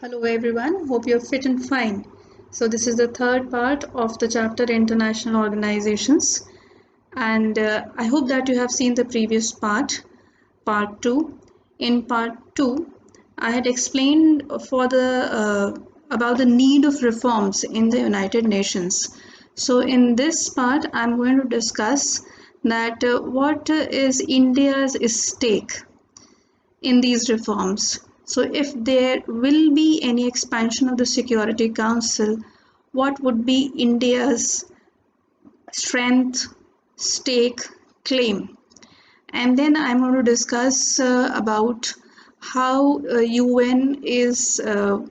Hello everyone, hope you're fit and fine. So this is the third part of the chapter International Organizations, and I hope that you have seen the previous part 2. In part 2, I had explained about the need of reforms in the United Nations. So in this part, I'm going to discuss that what is India's stake in these reforms. So, if there will be any expansion of the Security Council, what would be India's strength, stake, claim? And then I'm going to discuss about how UN is a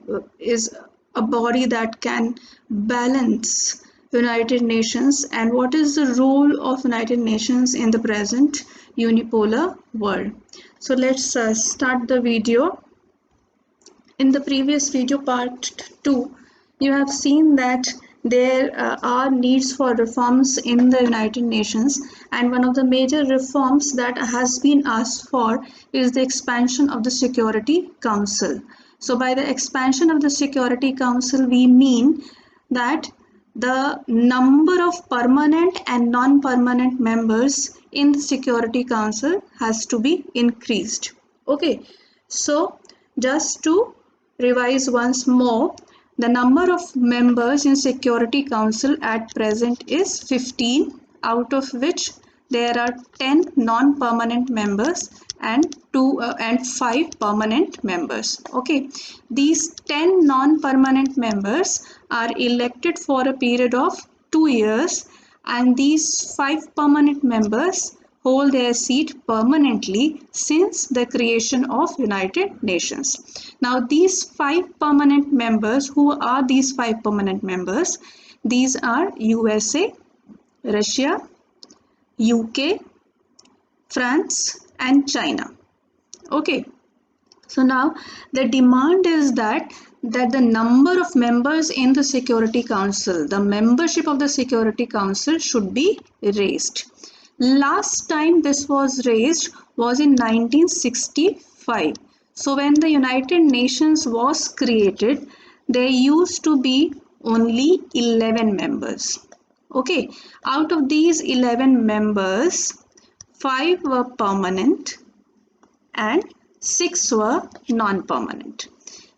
body that can balance United Nations, and what is the role of United Nations in the present unipolar world. So let's start the video. In the previous video part 2, you have seen that there are needs for reforms in the United Nations, and one of the major reforms that has been asked for is the expansion of the Security Council. So by the expansion of the Security Council, we mean that the number of permanent and non-permanent members in the Security Council has to be increased. Okay, so just to revise once more, the number of members in Security Council at present is 15, out of which there are 10 non-permanent members and 5 permanent members. Okay, these 10 non-permanent members are elected for a period of 2 years, and these 5 permanent members hold their seat permanently since the creation of United Nations. Now these 5 permanent members, who are these 5 permanent members? These are USA, Russia, UK, France and China. Okay, so now the demand is that the number of members in the Security Council, the membership of the Security Council should be raised. Last time this was raised was in 1965. So when the United Nations was created, there used to be only 11 members. Okay, out of these 11 members, 5 were permanent and 6 were non-permanent.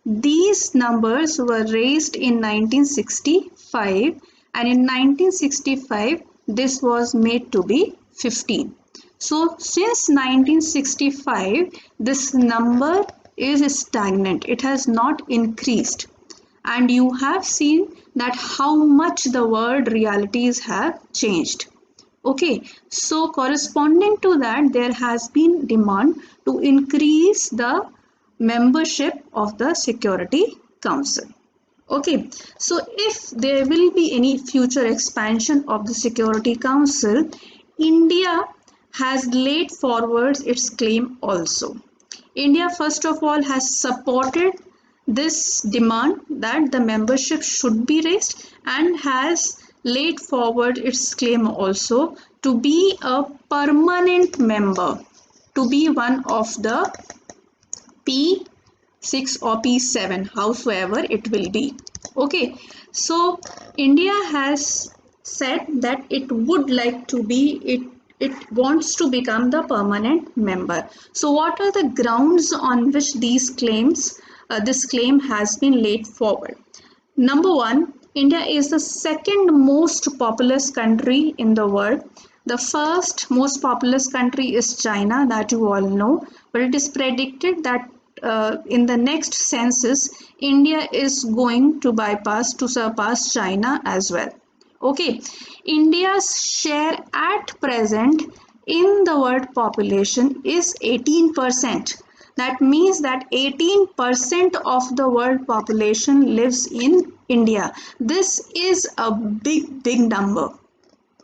These numbers were raised in 1965, and in 1965 this was made to be 15. So since 1965 this number is stagnant, it has not increased, and you have seen that how much the world realities have changed. Okay, so corresponding to that, there has been demand to increase the membership of the Security Council. Okay, so if there will be any future expansion of the Security Council, India has laid forward its claim also. India first of all has supported this demand that the membership should be raised, and has laid forward its claim also to be a permanent member, to be one of the P6 or P7, howsoever it will be. Okay, so India has said that it would like to be, it wants to become the permanent member. So what are the grounds on which this claim has been laid forward? Number one, India is the second most populous country in the world. The first most populous country is China, that you all know, but it is predicted that in the next census, India is going to surpass China as well. Okay, India's share at present in the world population is 18%. That means that 18% of the world population lives in India. This is a big number.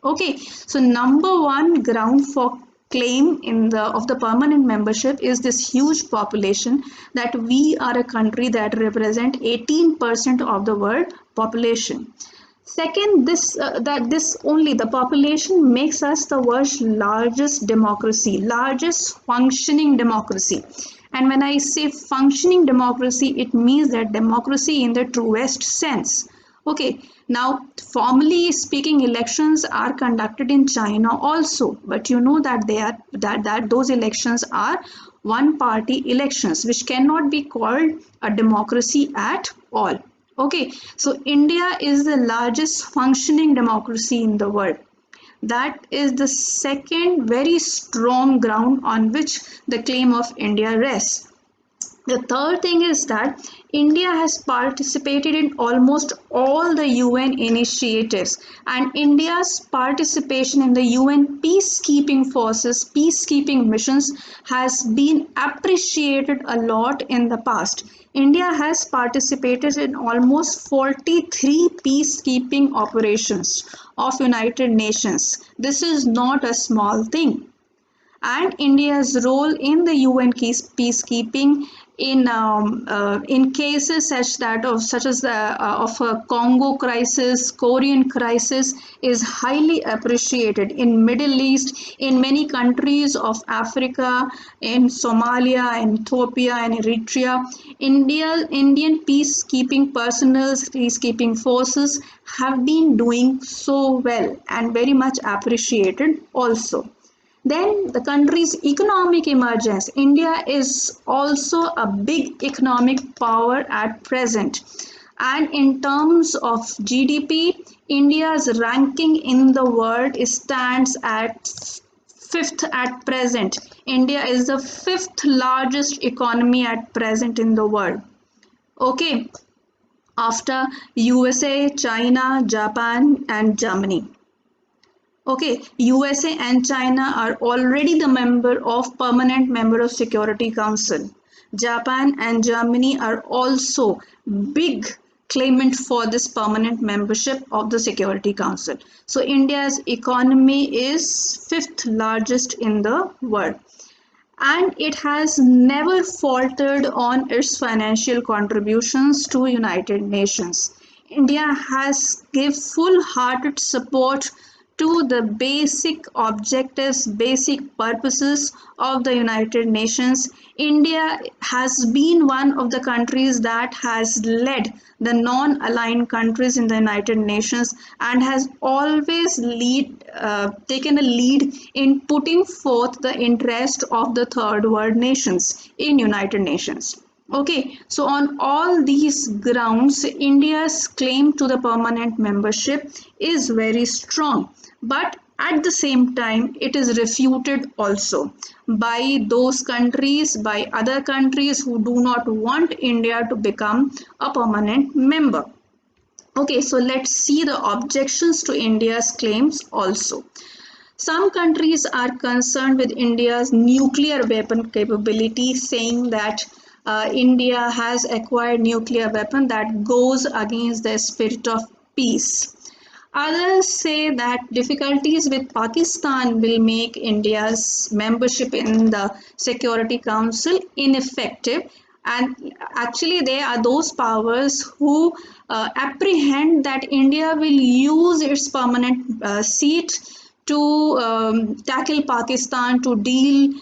Okay, so number one ground for claim of the permanent membership is this huge population, that we are a country that represent 18% of the world population. Second, the population makes us the world's largest democracy, largest functioning democracy. And when I say functioning democracy, it means that democracy in the truest sense. Okay, now formally speaking, elections are conducted in China also, but you know that they are that those elections are one party elections, which cannot be called a democracy at all. Okay, so India is the largest functioning democracy in the world. That is the second very strong ground on which the claim of India rests. The third thing is that India has participated in almost all the UN initiatives, and India's participation in the UN peacekeeping forces, peacekeeping missions has been appreciated a lot in the past. India has participated in almost 43 peacekeeping operations of United Nations. This is not a small thing. And India's role in the UN peacekeeping in cases such as the of a Congo crisis, Korean crisis is highly appreciated in Middle East, in many countries of Africa, in Somalia, in Ethiopia, and Eritrea. Indian peacekeeping personnel, peacekeeping forces have been doing so well and very much appreciated also. Then the country's economic emergence. India is also a big economic power at present. And in terms of GDP, India's ranking in the world stands at fifth at present. India is the fifth largest economy at present in the world. Okay, after USA, China, Japan, and Germany. Okay, USA and China are already the permanent member of Security Council. Japan and Germany are also big claimant for this permanent membership of the Security Council. So India's economy is fifth largest in the world, and it has never faltered on its financial contributions to United Nations. India has given full-hearted support to the basic objectives, basic purposes of the United Nations. India has been one of the countries that has led the non-aligned countries in the United Nations and has always taken a lead in putting forth the interest of the third world nations in United Nations. Okay, so on all these grounds, India's claim to the permanent membership is very strong. But at the same time, it is refuted also by those countries, by other countries who do not want India to become a permanent member. Okay, so let's see the objections to India's claims also. Some countries are concerned with India's nuclear weapon capability, saying that India has acquired nuclear weapon that goes against the spirit of peace. Others say that difficulties with Pakistan will make India's membership in the Security Council ineffective. And actually, they are those powers who apprehend that India will use its permanent seat to tackle Pakistan, to deal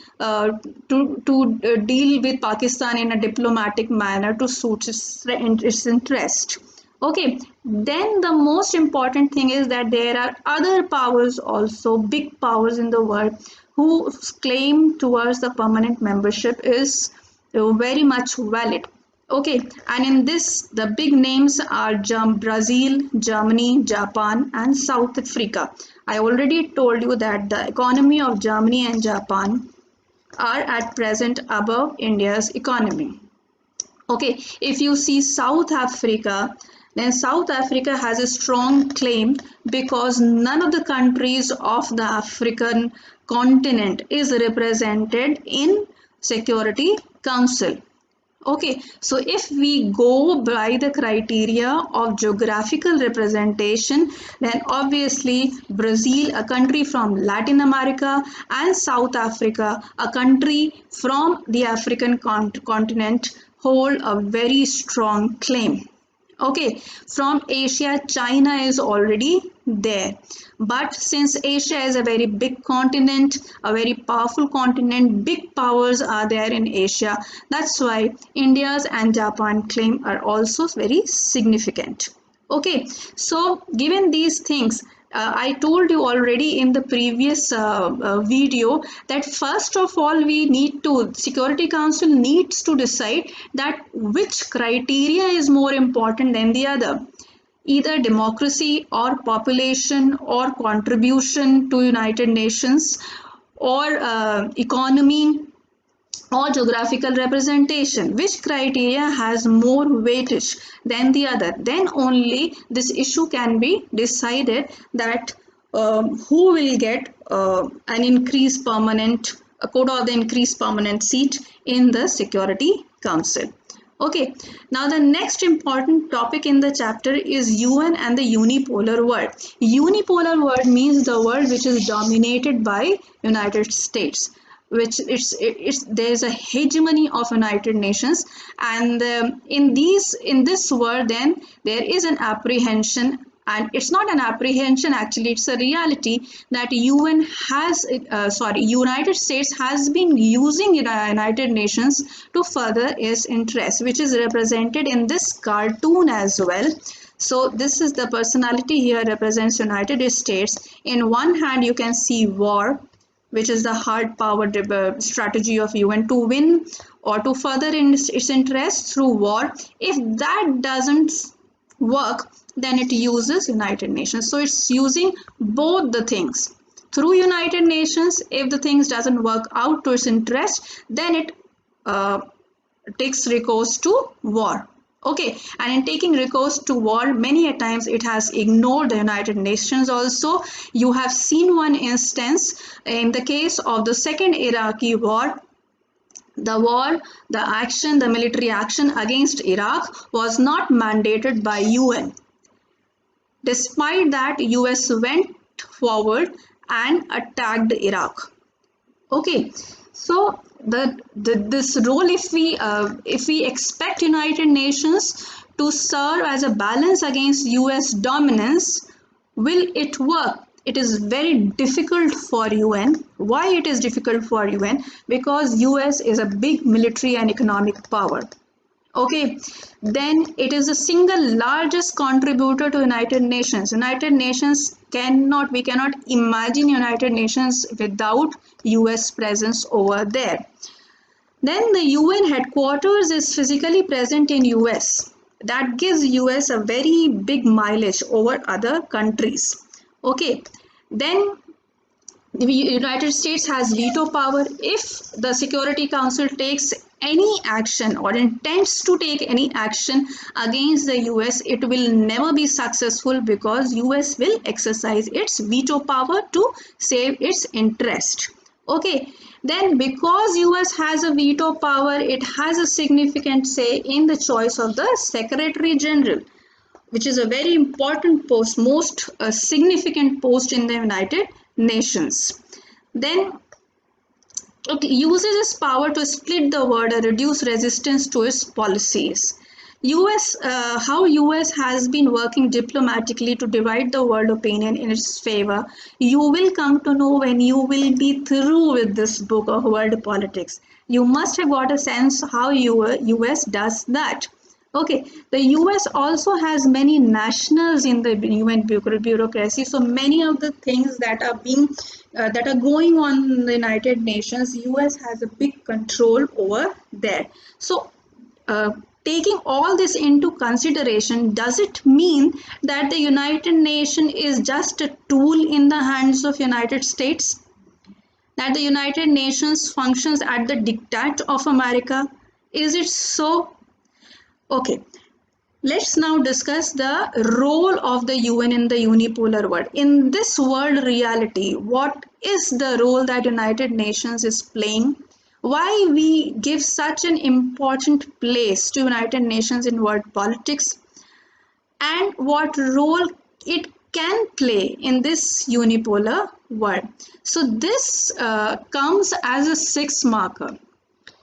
with Pakistan in a diplomatic manner to suit its interest. Okay, then the most important thing is that there are other powers also, big powers in the world, whose claim towards the permanent membership is very much valid. Okay, and in this, the big names are Brazil, Germany, Japan, and South Africa. I already told you that the economy of Germany and Japan are at present above India's economy. Okay, if you see South Africa, then South Africa has a strong claim because none of the countries of the African continent is represented in Security Council. Okay, so if we go by the criteria of geographical representation, then obviously Brazil, a country from Latin America, and South Africa, a country from the African continent, hold a very strong claim. Okay, from Asia, China is already there. But since Asia is a very big continent, a very powerful continent, big powers are there in Asia. That's why India's and Japan claim are also very significant. Okay, so given these things, I told you already in the previous video that first of all Security Council needs to decide that which criteria is more important than the other, either democracy or population or contribution to United Nations or economy or geographical representation, which criteria has more weightage than the other. Then only this issue can be decided that who will get an increased permanent a quota of the increased permanent seat in the Security Council. Okay, now the next important topic in the chapter is UN and the unipolar world. Unipolar world means the world which is dominated by United States, which it's there's a hegemony of United Nations, and in this world then there is an apprehension, and it's not an apprehension, actually it's a reality, that United States has been using United Nations to further its interests, which is represented in this cartoon as well. So this is the personality here represents United States. In one hand you can see war, which is the hard power strategy of UN to win or to further its interests through war. If that doesn't work, then it uses United Nations. So it's using both the things. Through United Nations, if the things doesn't work out to its interest, then it takes recourse to war. Okay, and in taking recourse to war, many a times it has ignored the United Nations also. You have seen one instance in the case of the second Iraqi war. The military action against Iraq was not mandated by UN. Despite that, US went forward and attacked Iraq. Okay, so this role, if we expect United Nations to serve as a balance against US dominance, will it work? It is very difficult for UN. Why it is difficult for UN? Because US is a big military and economic power. Okay, then it is the single largest contributor to United Nations. We cannot imagine United Nations without US presence over there. Then the UN headquarters is physically present in US. That gives US a very big mileage over other countries. Okay, then the United States has veto power. If the Security Council takes any action or intends to take any action against the US, it will never be successful because US will exercise its veto power to save its interest. Okay, then because US has a veto power, it has a significant say in the choice of the Secretary General, which is a very important post, most significant post in the United Nations. Then it uses its power to split the world and reduce resistance to its policies. How US has been working diplomatically to divide the world opinion in its favor, you will come to know when you will be through with this book of world politics. You must have got a sense how US does that. Okay, the US also has many nationals in the UN bureaucracy. So many of the things that are going on in the United Nations, US has a big control over there. So taking all this into consideration, does it mean that the United Nations is just a tool in the hands of United States? That the United Nations functions at the diktat of America? Is it so? Okay, let's now discuss the role of the UN in the unipolar world. In this world reality, what is the role that United Nations is playing? Why we give such an important place to United Nations in world politics? And what role it can play in this unipolar world? So this comes as a 6 marker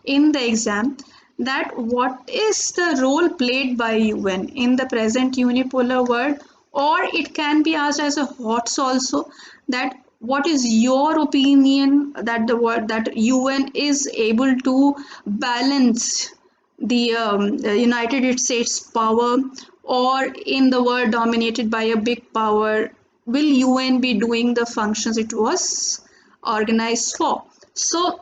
in the exam, that what is the role played by UN in the present unipolar world, or it can be asked as a HOTS also, that what is your opinion that that UN is able to balance the United States power, or in the world dominated by a big power, will UN be doing the functions it was organized for? So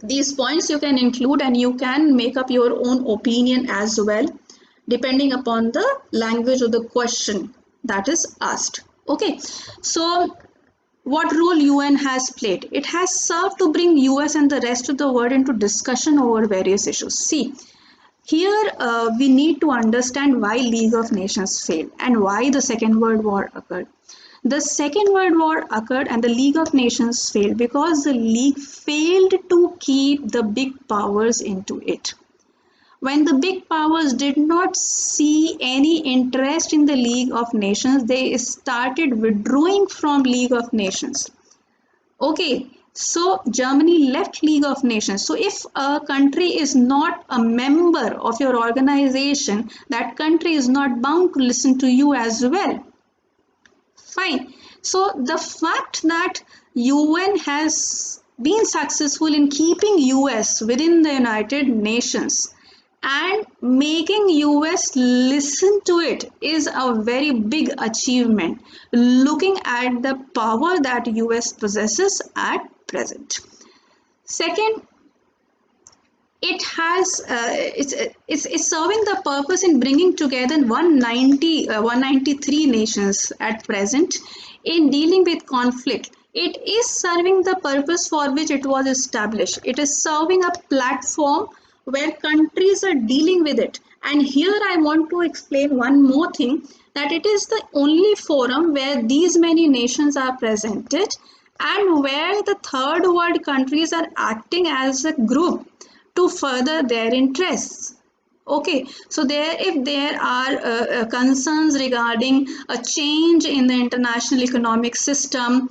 these points you can include, and you can make up your own opinion as well, depending upon the language of the question that is asked. Okay, so what role UN has played? It has served to bring US and the rest of the world into discussion over various issues. See, here we need to understand why League of Nations failed and why the Second World War occurred. The Second World War occurred and the League of Nations failed because the League failed to keep the big powers into it. When the big powers did not see any interest in the League of Nations, they started withdrawing from League of Nations. Okay, so Germany left League of Nations. So if a country is not a member of your organization, that country is not bound to listen to you as well. Fine. So the fact that UN has been successful in keeping US within the United Nations and making US listen to it is a very big achievement, looking at the power that US possesses at present. Second, it has it's serving the purpose in bringing together 193 nations at present in dealing with conflict. It is serving the purpose for which it was established. It is serving a platform where countries are dealing with it. And here I want to explain one more thing, that it is the only forum where these many nations are presented and where the third world countries are acting as a group to further their interests. Okay, so if there are concerns regarding a change in the international economic system,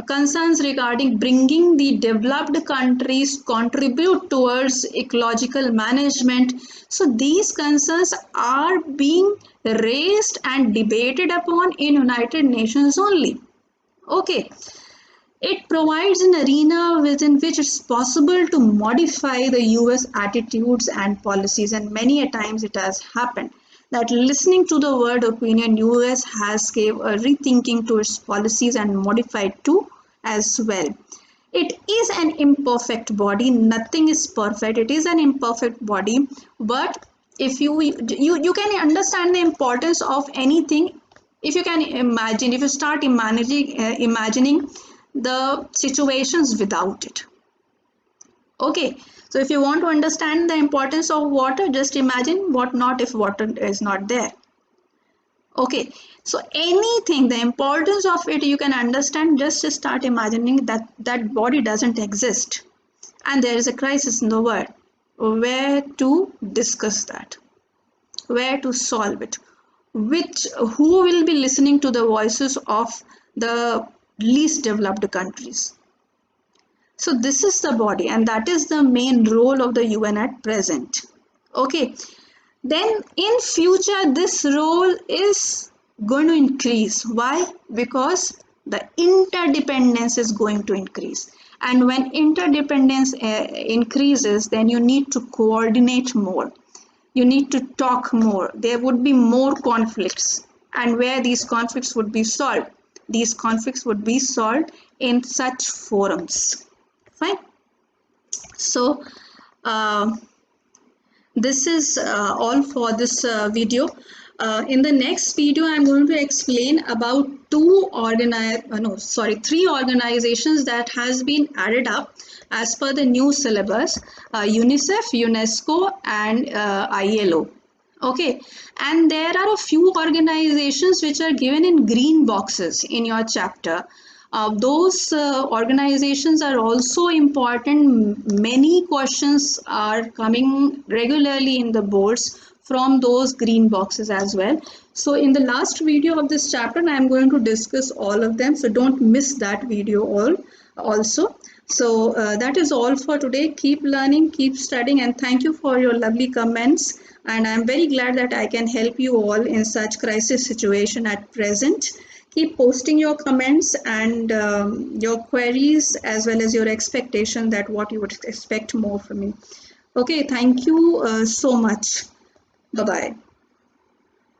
concerns regarding bringing the developed countries contribute towards ecological management, so these concerns are being raised and debated upon in United Nations only. Okay, it provides an arena within which it's possible to modify the US attitudes and policies, and many a times it has happened that listening to the word opinion, US has gave a rethinking to its policies and modified too as well. It is an imperfect body, nothing is perfect, it is an imperfect body, but if you can understand the importance of anything if you can imagine, if you start imagining the situations without it. Okay, so if you want to understand the importance of water, just imagine what not if water is not there. Okay, so anything, the importance of it you can understand, just start imagining that that body doesn't exist and there is a crisis in the world. Where to discuss that, where to solve it, who will be listening to the voices of the least developed countries. So this is the body, and that is the main role of the UN at present. Okay, then in future this role is going to increase. Why? Because the interdependence is going to increase, and when interdependence increases, then you need to coordinate more, you need to talk more, there would be more conflicts, and where these conflicts would be solved, these conflicts would be solved in such forums. Fine. So this is all for this video. In the next video, I'm going to explain about three organizations that has been added up as per the new syllabus: UNICEF, UNESCO, and ILO. Okay, and there are a few organizations which are given in green boxes in your chapter. Those organizations are also important. Many questions are coming regularly in the boards from those green boxes as well. So in the last video of this chapter, I am going to discuss all of them. So don't miss that video also. So that is all for today. Keep learning, keep studying, and thank you for your lovely comments. and I'm very glad that I can help you all in such crisis situation at present. Keep posting your comments and your queries as well as your expectation that what you would expect more from me. Okay, thank you so much. Bye bye.